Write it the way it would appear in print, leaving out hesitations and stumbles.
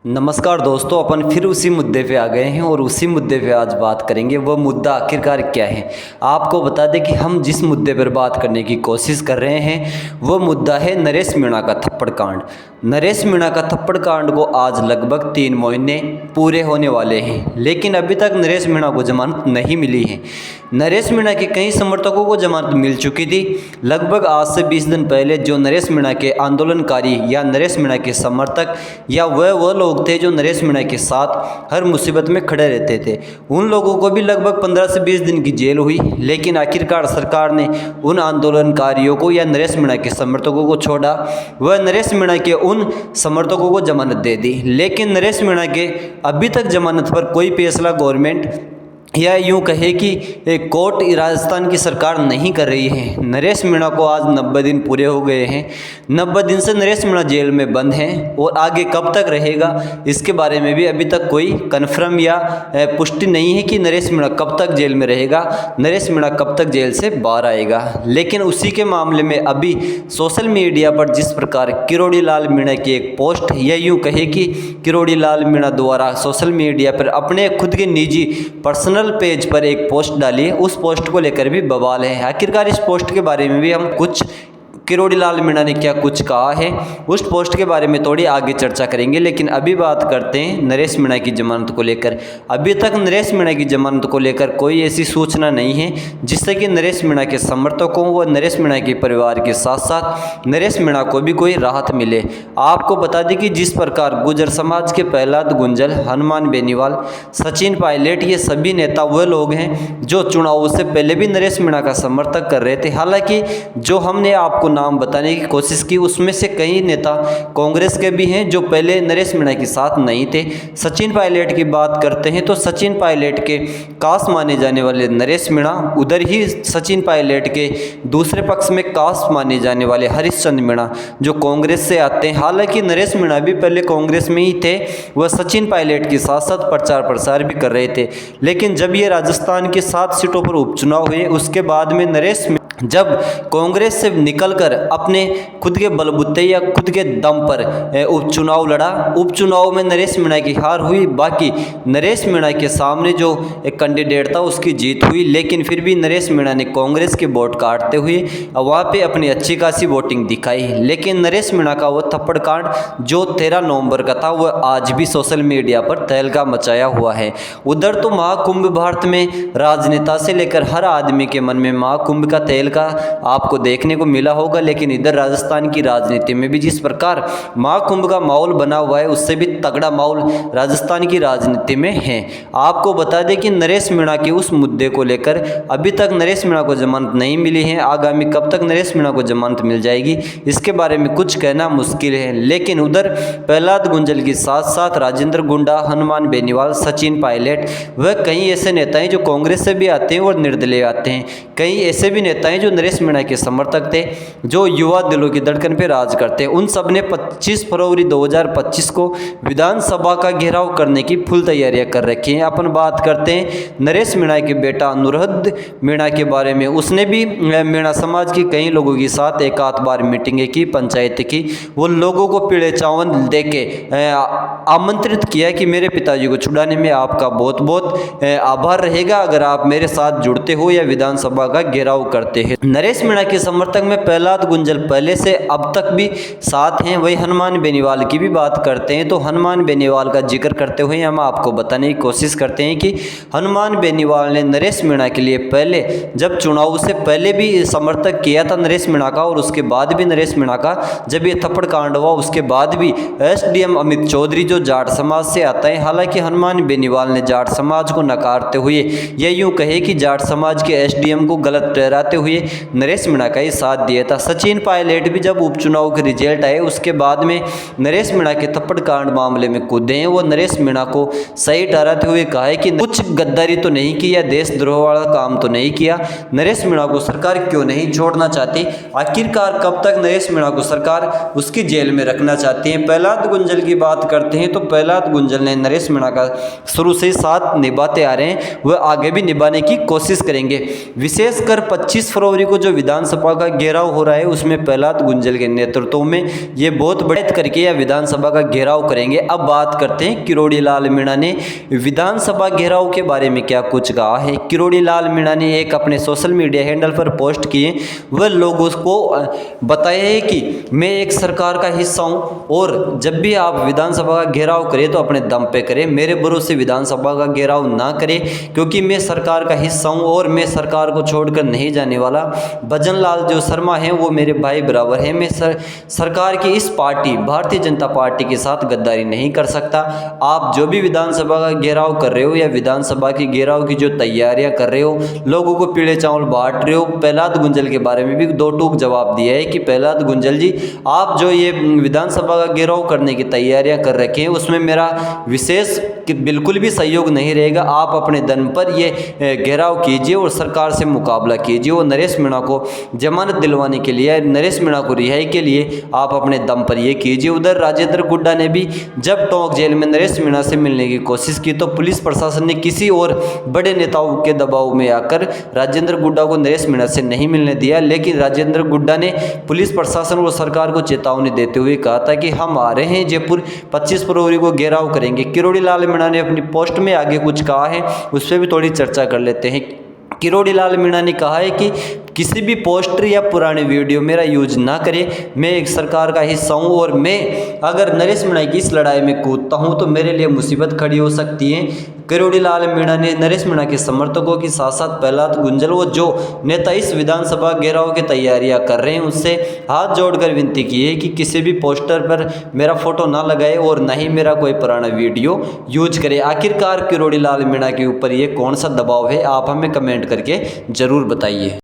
नमस्कार दोस्तों, अपन फिर उसी मुद्दे पे आ गए हैं और उसी मुद्दे पे आज बात करेंगे। वह मुद्दा आखिरकार क्या है। आपको बता दें कि हम जिस मुद्दे पर बात करने की कोशिश कर रहे हैं वह मुद्दा है नरेश मीणा का थप्पड़ कांड। नरेश मीणा का थप्पड़ कांड को आज लगभग 3 महीने पूरे होने वाले हैं, लेकिन अभी तक नरेश मीणा को जमानत नहीं मिली है। नरेश मीणा के कई समर्थकों को जमानत मिल चुकी थी। लगभग आज से 20 दिन पहले जो नरेश मीणा के आंदोलनकारी या नरेश मीणा के समर्थक या वह लोग थे जो नरेश मीणा के साथ हर मुसीबत में खड़े रहते थे, उन लोगों को भी लगभग 15 से 20 दिन की जेल हुई। लेकिन आखिरकार सरकार ने उन आंदोलनकारियों को या नरेश मीणा के समर्थकों को छोड़ा, वह नरेश मीणा के उन समर्थकों को जमानत दे दी। लेकिन नरेश मीणा के अभी तक जमानत पर कोई फैसला गवर्नमेंट या यूँ कहे कि कोर्ट राजस्थान की सरकार नहीं कर रही है। नरेश मीणा को आज 90 दिन पूरे हो गए हैं। 90 दिन से नरेश मीणा जेल में बंद हैं और आगे कब तक रहेगा इसके बारे में भी अभी तक कोई कन्फर्म या पुष्टि नहीं है कि नरेश मीणा कब तक जेल में रहेगा, नरेश मीणा कब तक जेल से बाहर आएगा। लेकिन उसी के मामले में अभी सोशल मीडिया पर जिस प्रकार किरोड़ी लाल मीणा की एक पोस्ट या यूँ कहे कि किरोड़ी लाल मीणा द्वारा सोशल मीडिया पर अपने खुद के निजी पर्सनल पेज पर एक पोस्ट डाली है, उस पोस्ट को लेकर भी बवाल है। आखिरकार इस पोस्ट के बारे में भी हम कुछ किरोड़ी लाल मीणा ने क्या कुछ कहा है उस पोस्ट के बारे में थोड़ी आगे चर्चा करेंगे। लेकिन अभी बात करते हैं नरेश मीणा की जमानत को लेकर। अभी तक नरेश मीणा की जमानत को लेकर कोई ऐसी सूचना नहीं है जिससे कि नरेश मीणा के समर्थकों व नरेश मीणा के परिवार के साथ साथ नरेश मीणा को भी कोई राहत मिले। आपको बता दें कि जिस प्रकार गुर्जर समाज के प्रहलाद गुंजल, हनुमान बेनीवाल, सचिन पायलट, ये सभी नेता वह लोग हैं जो चुनाव से पहले भी नरेश मीणा का समर्थन कर रहे थे। हालांकि जो हमने आपको नाम बताने की कोशिश की उसमें से कई नेता कांग्रेस के भी हैं जो पहले नरेश मीणा के साथ नहीं थे। सचिन पायलट की बात करते हैं तो सचिन पायलट के कास माने जाने वाले नरेश मीणा, उधर ही सचिन पायलट के दूसरे पक्ष में कास माने जाने वाले हरिश्चंद्र मीणा जो कांग्रेस से आते हैं। हालांकि नरेश मीणा भी पहले कांग्रेस में ही थे, वह सचिन पायलट के साथ साथ प्रचार प्रसार भी कर रहे थे। लेकिन जब ये राजस्थान के 7 सीटों पर उपचुनाव हुए उसके बाद में नरेश जब कांग्रेस से निकलकर अपने खुद के बलबूते या खुद के दम पर उपचुनाव लड़ा, उपचुनाव में नरेश मीणा की हार हुई। बाकी नरेश मीणा के सामने जो एक कैंडिडेट था उसकी जीत हुई, लेकिन फिर भी नरेश मीणा ने कांग्रेस के वोट काटते हुए वहाँ पे अपनी अच्छी खासी वोटिंग दिखाई। लेकिन नरेश मीणा का वो थप्पड़ कांड जो 13 नवंबर का था वह आज भी सोशल मीडिया पर तहलका मचाया हुआ है। उधर तो महाकुंभ भारत में राजनेता से लेकर हर आदमी के मन में महाकुंभ का तहलका आपको देखने को मिला होगा, लेकिन इधर राजस्थान की राजनीति में भी जिस प्रकार महाकुंभ का माहौल बना हुआ है उससे भी तगड़ा माहौल राजस्थान की राजनीति में है। आपको बता दें कि नरेश मीणा के उस मुद्दे को लेकर अभी तक नरेश मीणा को जमानत नहीं मिली है। आगामी कब तक नरेश मीणा को जमानत मिल जाएगी इसके बारे में कुछ कहना मुश्किल है। लेकिन उधर प्रहलाद गुंजल के साथ साथ राजेंद्र गुंडा, हनुमान बेनीवाल, सचिन पायलट, वह कई ऐसे नेता हैं जो कांग्रेस से भी आते हैं और निर्दलीय आते हैं। कई ऐसे भी नेता हैं जो नरेश मीणा के समर्थक थे, जो युवा दिलों की धड़कन पे राज करते हैं। उन सब ने 25 फरवरी 2025 को विधानसभा का घेराव करने की फुल तैयारियां कर रखी हैं। अपन बात करते हैं नरेश मीणा के बेटा अनुरुद्ध मीणा के बारे में। उसने भी मीणा समाज के कई लोगों के साथ एक आध बार मीटिंगें की, पंचायत की। वो लोगों को पीले चावल दे के आमंत्रित किया कि मेरे पिताजी को छुड़ाने में आपका बहुत बहुत आभार रहेगा अगर आप मेरे साथ जुड़ते हो या विधानसभा का घेराव करते हैं। नरेश मीणा के समर्थक में प्रहलाद गुंजल पहले से अब तक भी साथ हैं। वही हनुमान बेनीवाल की भी बात करते हैं तो हनुमान बेनीवाल का जिक्र करते हुए हम आपको बताने की कोशिश करते हैं कि हनुमान बेनीवाल ने नरेश मीणा के लिए पहले जब चुनाव से पहले भी समर्थक किया था नरेश मीणा का, और उसके बाद भी नरेश मीणा का जब ये थप्पड़ कांड हुआ उसके बाद भी एसडीएम अमित चौधरी जो जाट समाज से आता है, हालांकि हनुमान बेनीवाल ने जाट समाज को नकारते हुए या यूँ कहे कि जाट समाज के एसडीएम को गलत ठहराते हुए नरेश मीणा का ही साथ दिया था। सचिन पायलट भी जब उपचुनाव के रिजल्ट आए उसके बाद में नरेश मीणा के थप्पड़ कांड मामले में कूदे हैं। वो नरेश मीणा को सही ठहराते हुए कहा है कि कुछ गद्दारी तो नहीं की या देशद्रोह वाला काम तो नहीं किया। नरेश मीणा को सरकार क्यों नहीं छोड़ना चाहती, आखिरकार कब तक नरेश मीणा को सरकार उसकी जेल में रखना चाहती है। प्रहलाद गुंजल की बात करते हैं तो प्रहलाद गुंजल ने नरेश मीणा का शुरू से ही साथ निभाते आ रहे हैं, वह आगे भी निभाने की कोशिश करेंगे। विशेषकर 25 फरवरी को जो विधानसभा का घेराव हो रहा रहा है उसमें प्रहलाद गुंजल के नेतृत्व में ये बहुत बड़े करके या विधानसभा का घेराव करेंगे। अब बात करते हैं किरोड़ी लाल मीणा ने विधानसभा घेराव के बारे में क्या कुछ कहा है। किरोड़ी लाल मीणा ने एक अपने सोशल मीडिया हैंडल पर पोस्ट किए, वह लोगों को बताया है कि मैं एक सरकार का हिस्सा हूं और जब भी आप विधानसभा का घेराव करें तो अपने दम पे करें, मेरे भरोसे विधानसभा का घेराव ना करें, क्योंकि मैं सरकार का हिस्सा हूं और मैं सरकार को छोड़कर नहीं जाने वाला। भजन लाल जो शर्मा हैं वो मेरे भाई बराबर हैं, मैं सरकार की इस पार्टी भारतीय जनता पार्टी के साथ गद्दारी नहीं कर सकता। आप जो भी विधानसभा का घेराव कर रहे हो या विधानसभा की घेराव की जो तैयारियां कर रहे हो, लोगों को पीले चावल बांट रहे हो। प्रहलाद गुंजल के बारे में भी दो टूक जवाब दिया है कि प्रहलाद गुंजल जी, आप जो ये विधानसभा का घेराव करने की तैयारियां कर रखे हैं उसमें मेरा विशेष बिल्कुल भी सहयोग नहीं रहेगा। आप अपने दम पर ये घेराव कीजिए और सरकार से मुकाबला कीजिए और नरेश मीणा को जमानत दिलवाने के लिए, नरेश मीणा को रिहाई के लिए आप अपने दम पर ये कीजिए। उधर राजेंद्र गुड्डा ने भी जब टोंक जेल में नरेश मीणा से मिलने की कोशिश की तो पुलिस प्रशासन ने किसी और बड़े नेताओं के दबाव में आकर राजेंद्र गुड्डा को नरेश मीणा से नहीं मिलने दिया, लेकिन राजेंद्र गुड्डा ने पुलिस प्रशासन और सरकार को चेतावनी देते हुए कहा था कि हम आ रहे हैं जयपुर, 25 फरवरी को घेराव करेंगे। किरोड़ी लाल मीणा ने अपनी पोस्ट में आगे कुछ कहा है, उस पर भी थोड़ी चर्चा कर लेते हैं। किरोड़ी लाल मीणा ने कहा है कि किसी भी पोस्टर या पुराने वीडियो मेरा यूज ना करें, मैं एक सरकार का हिस्सा हूं और मैं अगर नरेश मीणा की इस लड़ाई में कूदता हूं तो मेरे लिए मुसीबत खड़ी हो सकती है। किरोड़ी लाल मीणा ने नरेश मीणा के समर्थकों के साथ साथ प्रहलाद गुंजल वो जो नेता इस विधानसभा घेराव की तैयारियां कर रहे हैं उससे हाथ जोड़कर विनती की है कि किसी भी पोस्टर पर मेरा फोटो ना लगाए और ना ही मेरा कोई पुराना वीडियो यूज करे। आखिरकार किरोड़ी लाल मीणा के ऊपर ये कौन सा दबाव है, आप हमें कमेंट करके ज़रूर बताइए।